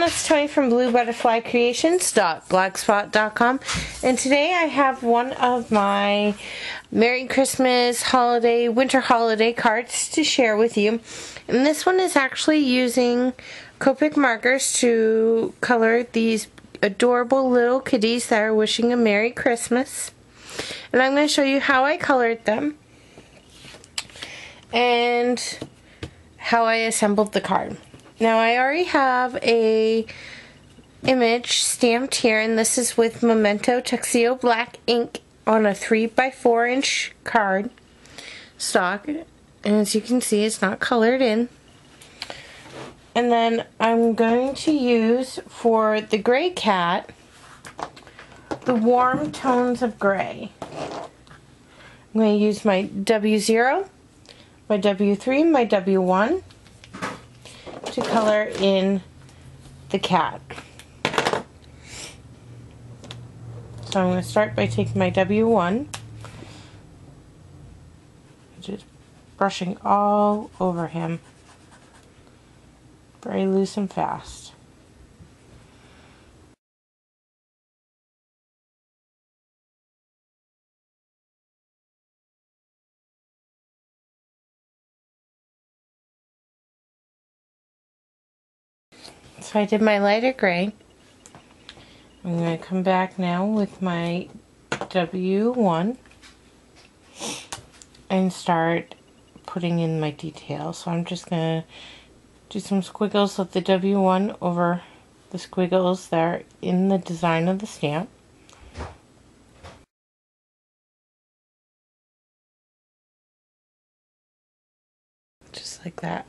it's Tony from bluebutterflycreations.blogspot.com, and today I have one of my Merry Christmas holiday, winter holiday cards to share with you. And this one is actually using Copic markers to color these adorable little kitties that are wishing a Merry Christmas. And I'm going to show you how I colored them and how I assembled the card. Now I already have a image stamped here, and this is with Memento Tuxedo Black ink on a 3x4 inch card stock, and as you can see it's not colored in. And then I'm going to use for the gray cat the warm tones of gray. I'm going to use my W0, my W3, my W1 to color in the cat. So I'm going to start by taking my W1, just brushing all over him, very loose and fast. So I did my lighter gray. I'm going to come back now with my W1 and start putting in my details. So I'm just going to do some squiggles of the W1 over the squiggles that are in the design of the stamp. Just like that.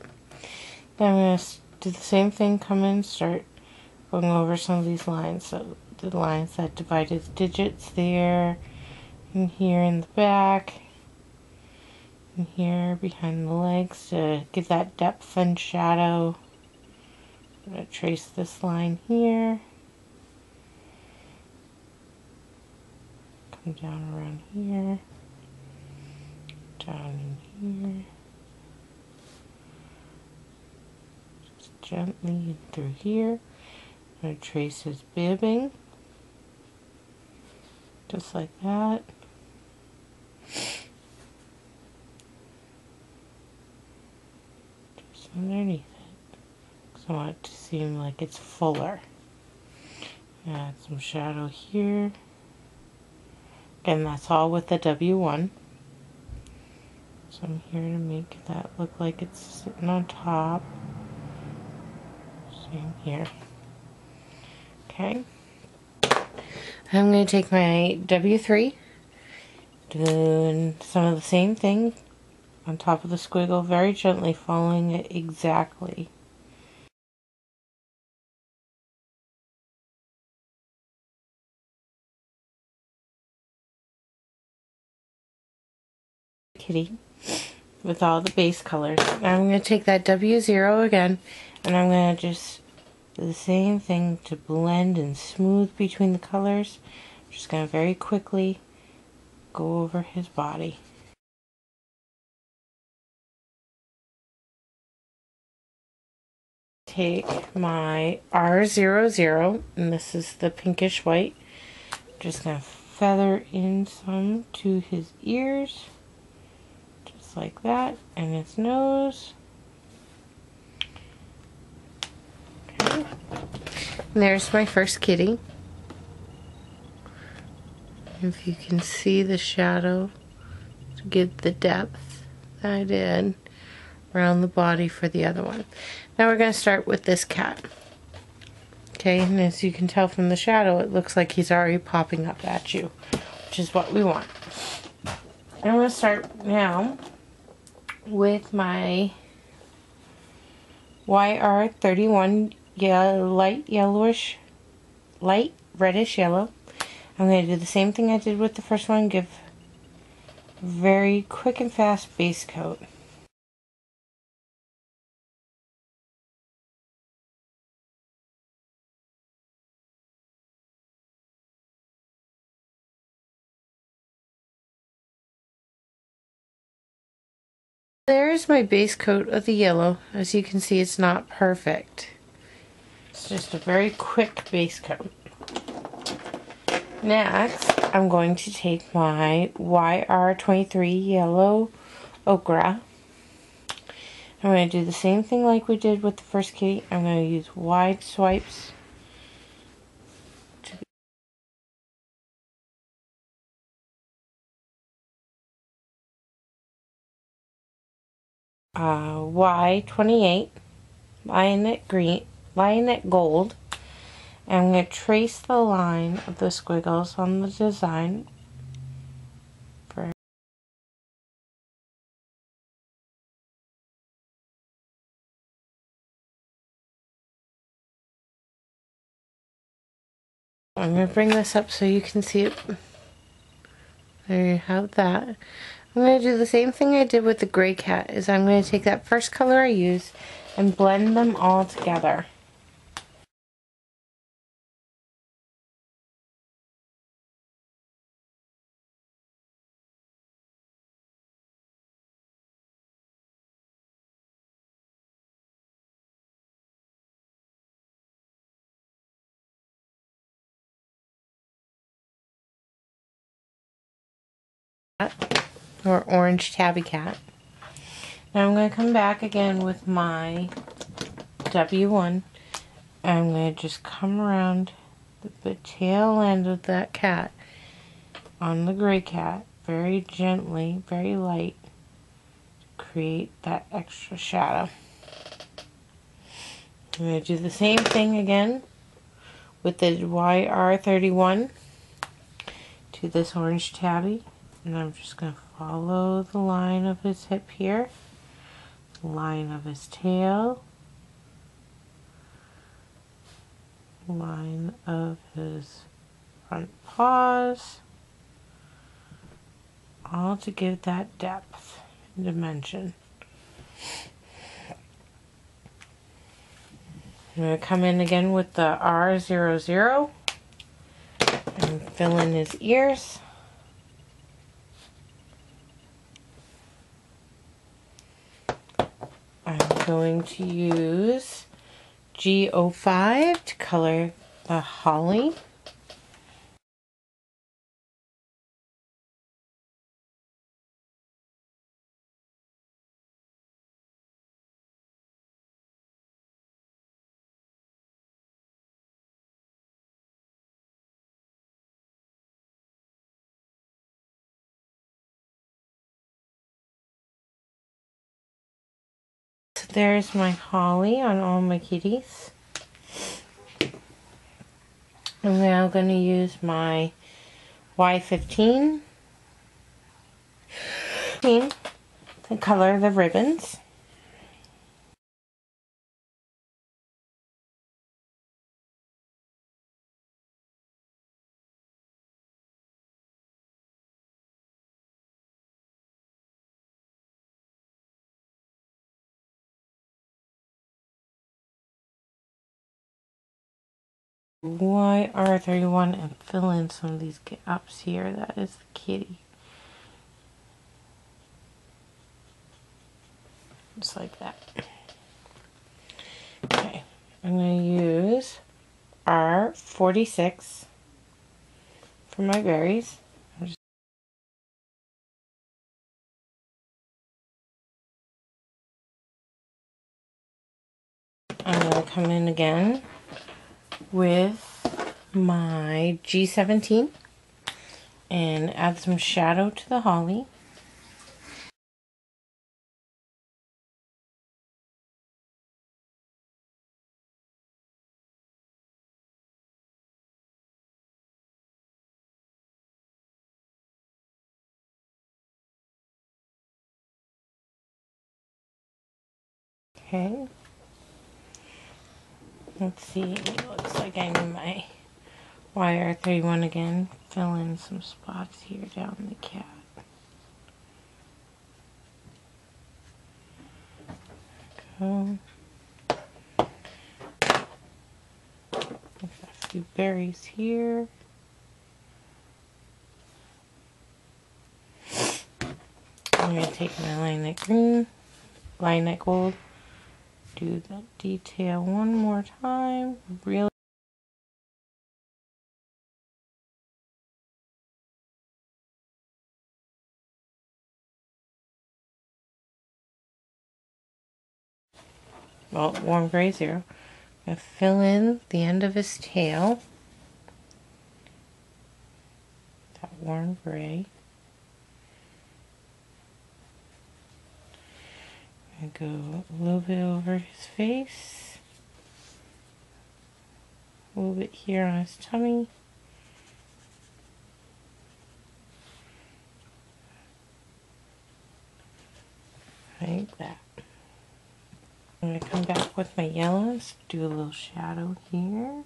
Then I'm going to do the same thing, come in, start going over some of these lines. So the lines that divide his digits there, and here in the back, and here behind the legs to give that depth and shadow. I'm going to trace this line here, come down around here, down in here, just gently in through here. I'm going to trace his bibbing, just like that. Just underneath it, because I want it to seem like it's fuller. Add some shadow here. Again, that's all with the W1. So I'm here to make that look like it's sitting on top. Same here. Okay. I'm going to take my W3, doing some of the same thing on top of the squiggle, very gently following it exactly. Kitty with all the base colors. Now I'm going to take that W0 again, and I'm going to just do the same thing to blend and smooth between the colors. I'm just going to very quickly go over his body. Take my R00, and this is the pinkish white. Just going to feather in some to his ears, just like that, and his nose. Okay. And there's my first kitty. If you can see the shadow to give the depth that I did around the body for the other one. Now we're going to start with this cat. Okay, and as you can tell from the shadow, it looks like he's already popping up at you, which is what we want. I'm going to start now with my YR31 light reddish yellow. I'm going to do the same thing I did with the first one, give a very quick and fast base coat. There's my base coat of the yellow. As you can see, it's not perfect. It's just a very quick base coat. Next, I'm going to take my YR23 yellow ochre. I'm going to do the same thing like we did with the first kitty. I'm going to use wide swipes Y28 Lionette Gold. And I'm going to trace the line of the squiggles on the design. I'm going to bring this up so you can see it. There you have that. I'm going to do the same thing I did with the gray cat, is I'm going to take that first color I used and blend them all together. Or orange tabby cat. Now I'm going to come back again with my W1. I'm going to just come around the tail end of that cat on the gray cat very gently, very light, to create that extra shadow. I'm going to do the same thing again with the YR31 to this orange tabby, and I'm just going to follow the line of his hip here, the line of his tail, line of his front paws, all to give that depth and dimension. I'm going to come in again with the R00 and fill in his ears. I'm going to use G05 to color the holly. So there's my holly on all my kitties. I'm now going to use my Y15 to color the ribbons. YR31 and fill in some of these gaps here. That is the kitty. Just like that. Okay, I'm going to use R46 for my berries. I'm going to come in again with my G17 and add some shadow to the holly. Okay. Let's see, it looks like I need my YR31 again. Fill in some spots here down the cat. Go. A few berries here. I'm going to take my Lionette Gold do the detail one more time. Really. Well, warm gray 0. I'm going to fill in the end of his tail. That warm gray. I'm going to go a little bit over his face. A little bit here on his tummy. Like that. I'm going to come back with my yellows, do a little shadow here.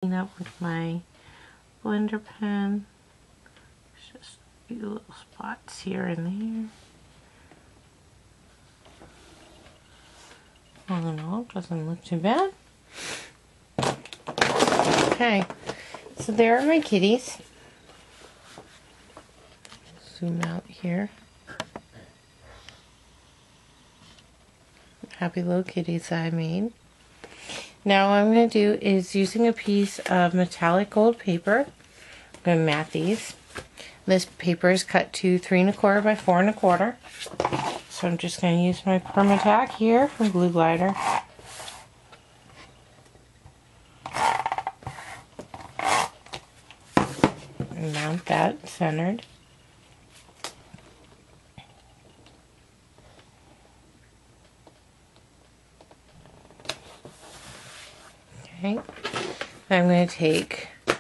Clean up with my blender pen. Just a few little spots here and there. All in all, doesn't look too bad. Okay, so there are my kitties. Zoom out here. Happy little kitties I made. Now what I'm going to do is, using a piece of metallic gold paper, I'm going to mat these. This paper is cut to 3 1/4 by 4 1/4. So I'm just going to use my Permatac here from Glue Glider. And mount that centered. Okay, I'm going to take a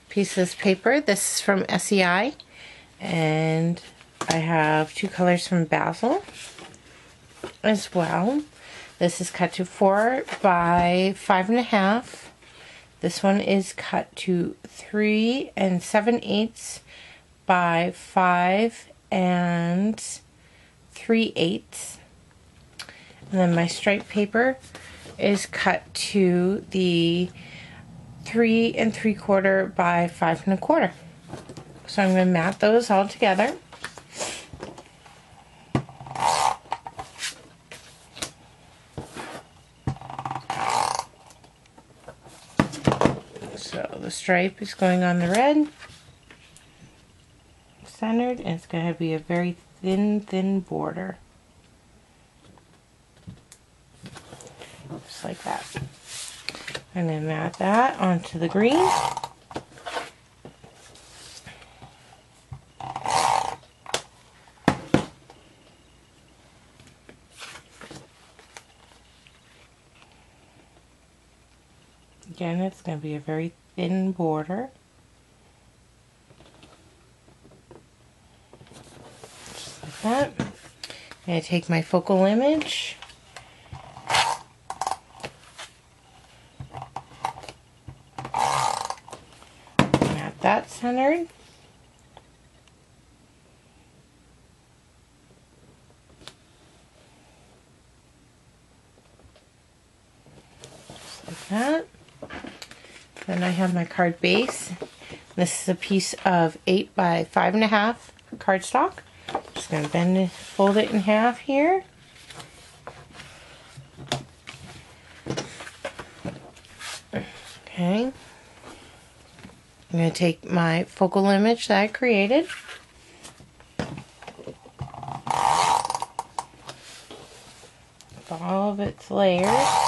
piece of this paper. This is from SEI, and I have 2 colors from Basil as well. This is cut to 4 by 5 1/2. This one is cut to 3 7/8 by 5 3/8. And then my stripe paper is cut to the 3 3/4 by 5 1/4. So I'm going to mat those all together. So the stripe is going on the red, centered, and it's going to be a very thin border. Just like that. I'm going to mat that onto the green. Again, it's going to be a very thin border. Just like that. I'm going to take my focal image. Mat that centered. Just like that. Then I have my card base. This is a piece of 8 by 5 1/2 cardstock. Just going to bend it, fold it in half here. Okay. I'm going to take my focal image that I created. With all of its layers.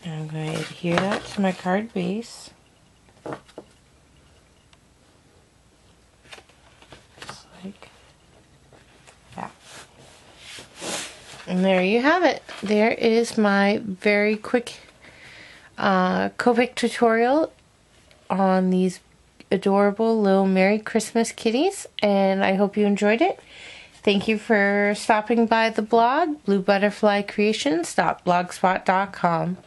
I'm going to adhere that to my card base. Just like that. And there you have it. There is my very quick Copic tutorial on these adorable little Merry Christmas kitties, and I hope you enjoyed it. Thank you for stopping by the blog, bluebutterflycreations.blogspot.com.